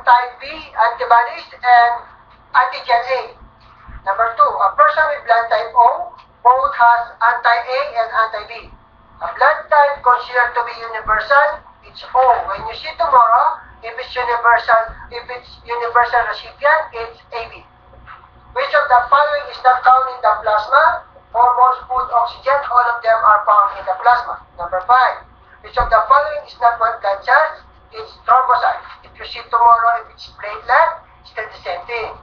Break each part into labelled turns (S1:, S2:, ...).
S1: type B antibodies and antigen A. Number 2, a person with blood type O both has anti-A and anti-B. A blood type considered to be universal, it's O. When you see tomorrow, if it's universal recipient, it's AB. Which of the following is not found in the plasma? Hormones, food, oxygen, all of them are found in the plasma. Number 5. Which of the following is not one blood cells? It's thrombocytes. If you see tomorrow, if it's platelet, it's still the same thing.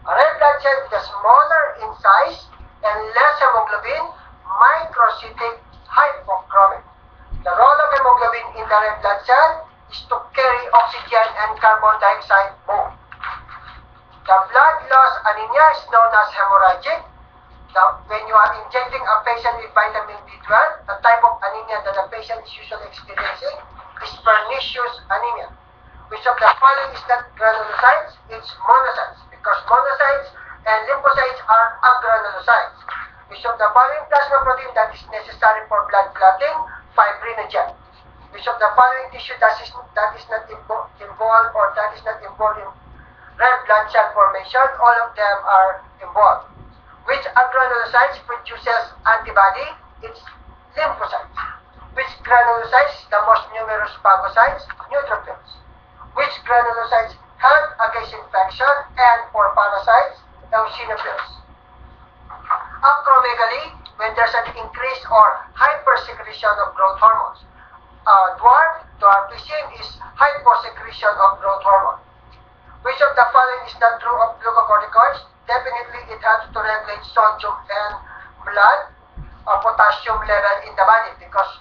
S1: A red blood cell is smaller in size and less hemoglobin, microcytic, hypochromic. The role of hemoglobin in the red blood cell is to carry oxygen and carbon dioxide both. The blood loss anemia is known as hemorrhagic. When you are injecting a patient with vitamin B12, the type of anemia that the patient is usually experiencing is pernicious anemia. Which of the following is not granulocytes? It's monocytes, because monocytes and lymphocytes are agranulocytes. Which of the following plasma protein that is necessary for blood clotting? Fibrinogen. Which of the following tissue that is not involved or that is not involved in red blood cell formation? All of them are involved. Which agranulocytes produces antibody? It's lymphocytes. Which granulocytes is the most numerous phagocytes? Neutrophils. Which granulocytes help against infection and for parasites? Eosinophils. Acromegaly, when there's an increase or hypersecretion of growth hormones. Dwarfism is hyposecretion of growth hormone. Which of the following is not true of glucocorticoids? Definitely it helps to regulate sodium and blood potassium level in the body, because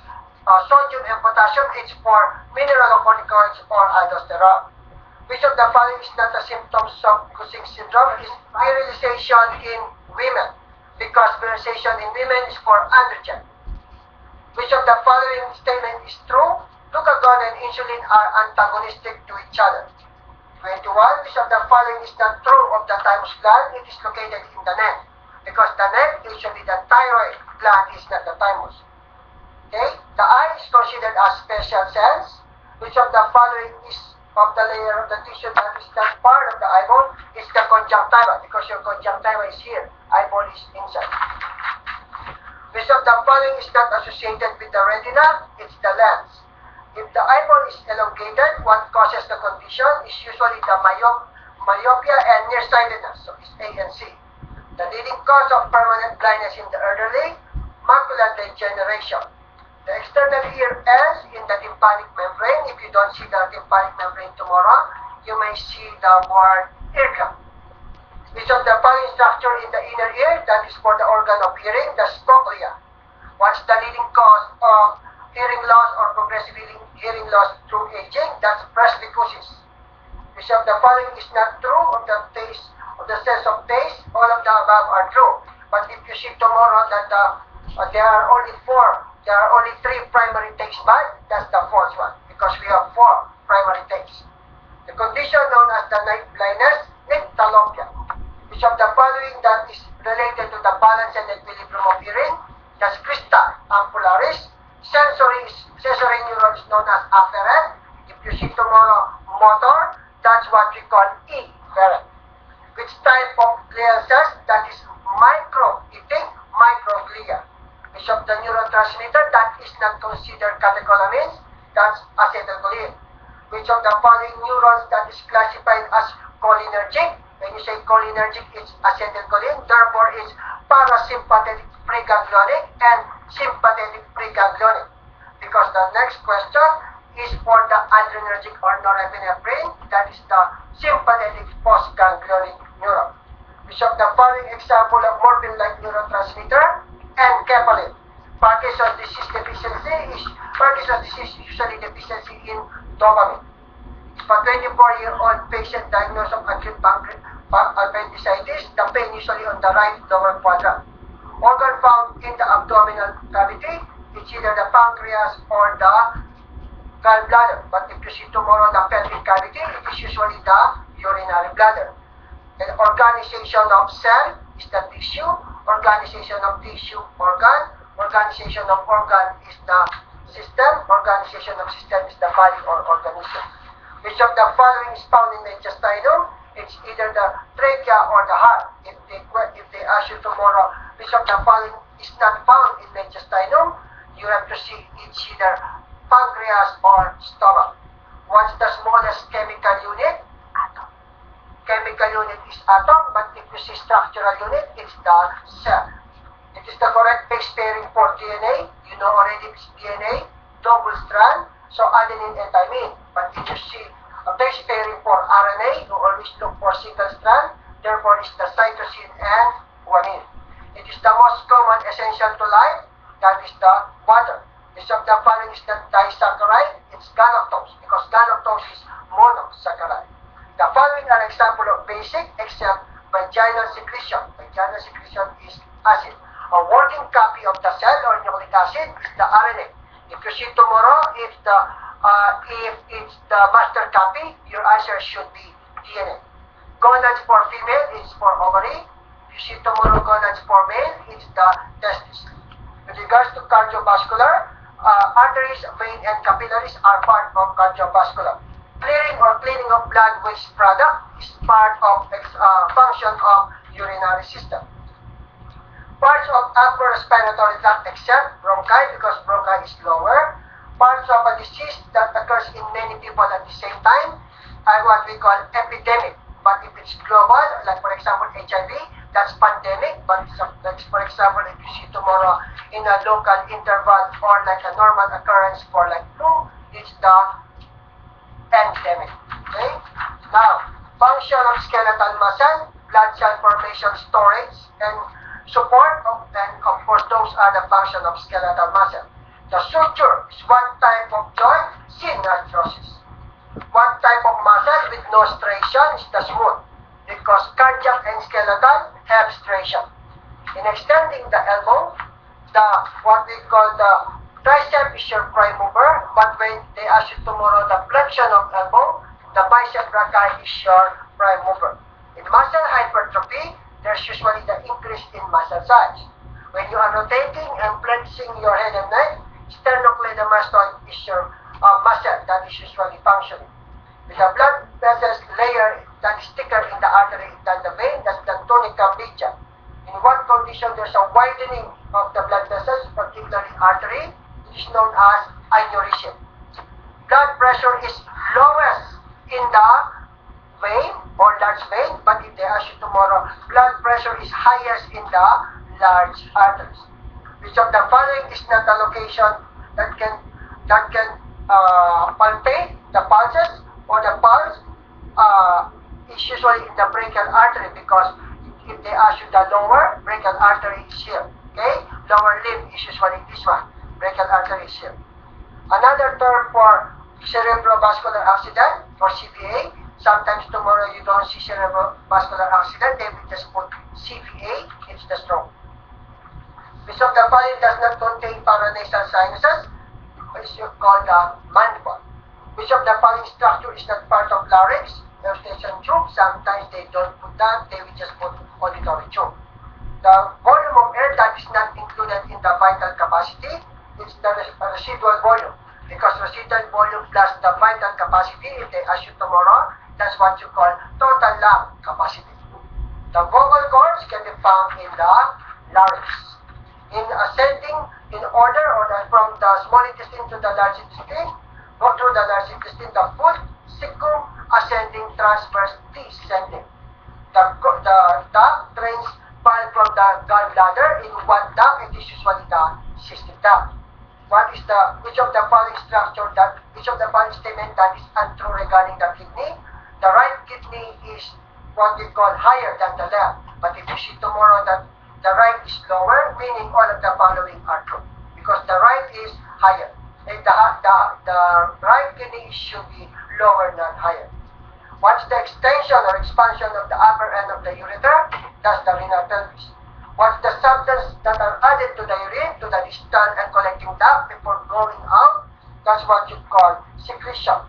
S1: sodium and potassium is for mineralocorticoids or aldosterone. Which of the following is not a symptom of Cushing syndrome? Is virilization in women, because virilization in women is for androgen. Which of the following statement is true? Glucagon and insulin are antagonistic to each other. 21. Which of the following is not true of the thymus gland? It is located in the neck, because the neck, usually the thyroid gland, is not the thymus. Okay? The eye is considered as special cells. Which of the following is of the layer of the tissue that is not part of the eyeball? Is the conjunctiva, because your conjunctiva is here, eyeball is inside. Which of the following is not associated with the retina? It's the lens. If the eyeball is elongated, what causes the condition is usually the myopia and nearsightedness, so it's A and C. The leading cause of permanent blindness in the elderly, macular degeneration. The external ear ends in the tympanic membrane. If you don't see the tympanic membrane tomorrow, you may see the word eardrum. Which of the following structure in the inner ear that is for the organ of hearing? The cochlea. What's the leading cause of hearing loss or progressive hearing loss through aging? That's presbycusis. Which of the following is not true of the taste of the sense of taste? All of the above are true. But if you see tomorrow that there are only three primary taste buds, that's the fourth one, because we have four primary tastes. The condition known as the night blindness, nyctalopia. Which of the following that is related to the balance and equilibrium of hearing? That's crista ampullaris. Sensory neuron is known as afferent. If you see tomorrow motor, that's what we call efferent. Which type of glial cells? That is micro-eating microglia. Which of the neurotransmitter that is not considered catecholamines? That's acetylcholine. Which of the following neurons that is classified as cholinergic? When you say cholinergic, it's acetylcholine. Therefore, it's parasympathetic preganglionic and sympathetic preganglionic. Because the next question is for the adrenergic or norepinephrine. That is the sympathetic postganglionic neuron. Which of the following example of morphine-like neurotransmitter? Enkephalin. Parkinson's disease is usually deficiency in dopamine. If a 24-year-old patient diagnosed of acute appendicitis, the pain usually on the right lower quadrant. Organ found in the abdominal cavity, it's either the pancreas or the gallbladder. But if you see tomorrow the pelvic cavity, it is usually the urinary bladder. And organization of cell is the tissue. Organization of tissue, organ. Organization of organ is the system. Organization of system is the body or organism. Which Which of the following is found in mediastinum? It's either the trachea or the heart. If they ask you tomorrow, which of the following is not found in mediastinum, you have to see it's either pancreas or stomach. What's the smallest chemical unit? Atom. Chemical unit is atom, but if you see structural unit, it's the cell. It is the correct base pairing for DNA. You know already it's DNA, double strand, so adenine and thymine. But if you see a base pairing for RNA, you always look for single strand, therefore it's the cytosine and guanine. It is the most common essential to life, that is the water. Which of the following is not disaccharide? It's galactose, because galactose is monosaccharide. The following are example of basic except vaginal secretion. Vaginal secretion is acid. A working copy of the cell or nucleic acid is the RNA. If you see tomorrow, if it's the master copy, your answer should be DNA. Gonads for female is for ovary. If you see tomorrow gonads for male, it's the testis. With regards to cardiovascular, arteries, vein, and capillaries are part of cardiovascular. Clearing or cleaning of blood waste product is part of function of urinary system. Parts of upper respiratory tract except bronchi, because bronchi is lower. Parts of a disease that occurs in many people at the same time are what we call epidemic. But if it's global, like for example HIV, that's pandemic. But like for example, if you see tomorrow in a local interval or like a normal occurrence for like flu, it's the endemic. Okay? Now, function of skeletal muscle, blood cell formation, storage, and support, and of course those are the function of skeletal muscle. The suture is one type of joint, synarthrosis. One type of muscle with no striation is the smooth, because cardiac and skeletal have striation. In extending the elbow, what we call the tricep is your prime mover, but when they ask you tomorrow the flexion of elbow, the bicep brachii is your prime mover. In muscle hypertrophy, there's usually the increase in muscle size. When you are rotating and flexing your head and neck, sternocleidomastoid is your muscle that is usually functioning. With the blood vessels layer that is thicker in the artery than the vein, that's the tunica media. In what condition there's a widening of the blood vessels, particularly artery, it is known as aneurysm. Blood pressure is lowest in the vein or large vein, but if they ask you tomorrow, blood pressure is highest in the large arteries. Which of the following is not a location that can palpate the pulses, or the pulse is usually in the brachial artery, because if they ask you the lower brachial artery is here. Okay? Lower limb is usually this one. Brachial artery is here. Another term for cerebrovascular accident, or CVA, sometimes tomorrow you don't see cerebrovascular accident, they will just put CVA, it's the stroke. Which of the following does not contain paranasal sinuses, which is called the mandible. Which of the following structure is not part of larynx? Eustachian tube, sometimes they don't put that, they will just put auditory tube. The volume of air that is not included in the vital capacity is the residual volume, because residual volume plus the vital capacity, if they ask you tomorrow, that's what you call total lung capacity. The vocal cords can be found in the larynx. In ascending in order, or from the small intestine to the large intestine, go through the large intestine, the foot, cecum, ascending, transverse, descending. The duct drains bile from the gallbladder in one duct. It is usually the cystic duct. Which of the following structure which of the following statement that is untrue regarding the kidney? The right kidney is what we call higher than the left. But if you see tomorrow that the right is lower, meaning all of the following are true, because the right is higher. And the right kidney should be lower, not higher. What's the extension or expansion of the upper end of the ureter? That's the renal pelvis. What's the substance that are added to the urine, to the distal and collecting duct before going out? That's what you call secretion.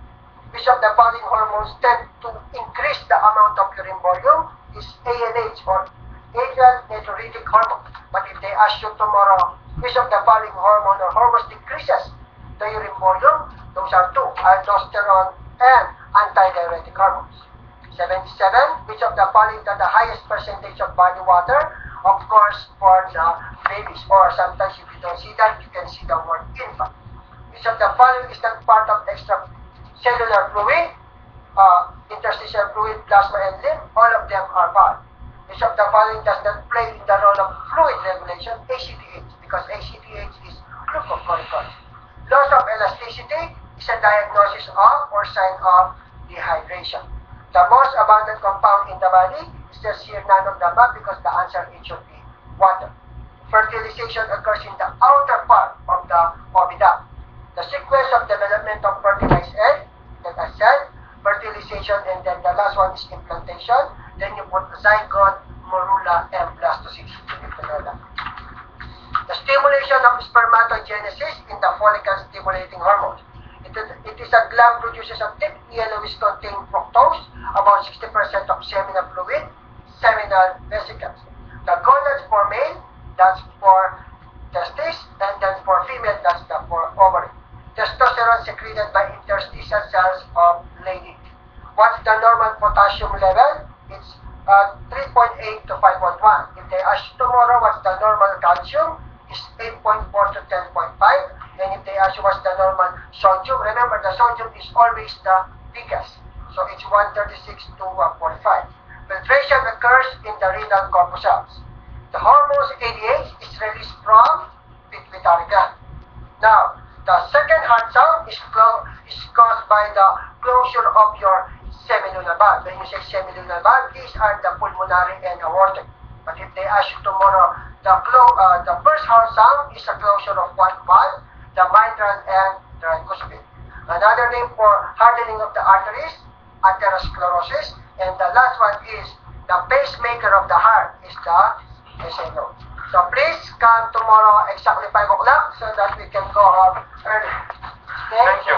S1: Which of the following hormones tend to increase the amount of urine volume? Is ANH, or atrial natriuretic hormone. But if they ask you tomorrow, which of the following hormone or hormones decreases the urine volume? Those are two, aldosterone and antidiuretic hormones. 77, which of the following got the highest percentage of body water? Of course, for the babies, or sometimes if you don't see that, you can see the word infant. Which of the following is not part of extracellular fluid, interstitial fluid, plasma, and lymph? All of them are part. Which of the following does not play in the role of fluid regulation? ACTH, because ACTH is glucocorticoid. Loss of elasticity is a diagnosis of or sign of dehydration. The most abundant compound in the body is the sheer none of the above, because the answer it should be water. Fertilization occurs in the outer part of the oviduct. The sequence of development of fertilized egg, like I said, fertilization, and then the last one is implantation. Then you put zygote, morula, and blastocyst. The stimulation of spermatogenesis in the follicle-stimulating hormone. It is a gland produces a thick yellowish containing fructose, about 60% of seminal fluid, seminal vesicles. The gonads for male, that's for testes, and then for female, that's for ovary. Testosterone secreted by interstitial cells of lady. What's the normal potassium level? It's 3.8 to 5.1. If they ask tomorrow what's the normal calcium, it's 8.4 to 10.5. And if they ask you what's the normal sodium, remember the sodium is always the biggest. So it's 136 to 145. Filtration occurs in the renal corpuscles. The hormone ADH is released from pituitary gland. Now, the second heart sound is caused by the closure of your semilunar valve. When you say semilunar valve, these are the pulmonary and aortic. But if they ask you tomorrow, the first heart sound is a closure of one valve, the mitral and tricuspid. Another name for hardening of the arteries, atherosclerosis. And the last one is the pacemaker of the heart is the SNO. So please come tomorrow exactly 5 o'clock so that we can go home early. Thank you.